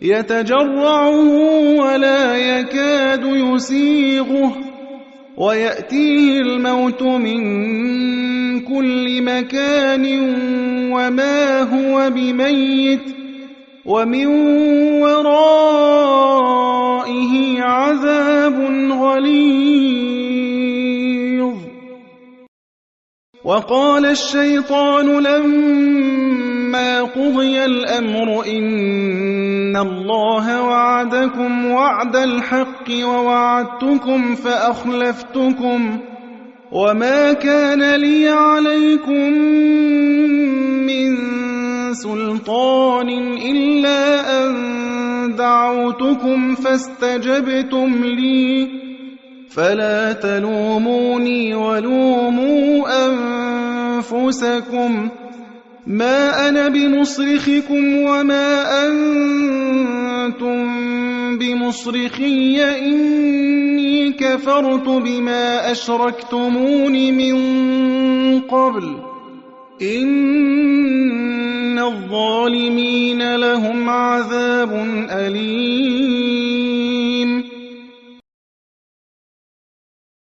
يتجرعه ولا يكاد يسيغه ويأتيه الموت من كل مكان وما هو بميت ومن ورائه عذاب غليظ. وقال الشيطان لما قضي الأمر إن الله وعدكم وعد الحق ووعدتكم فأخلفتكم وما كان لي عليكم من سلطان إلا أن دعوتكم فاستجبتم لي فلا تلوموني ولوموا أنفسكم ما أنا بمصرخكم وما أنتم بمصرخي إني كفرت بما أشركتمون من قبل إن الظالمين لهم عذاب أليم.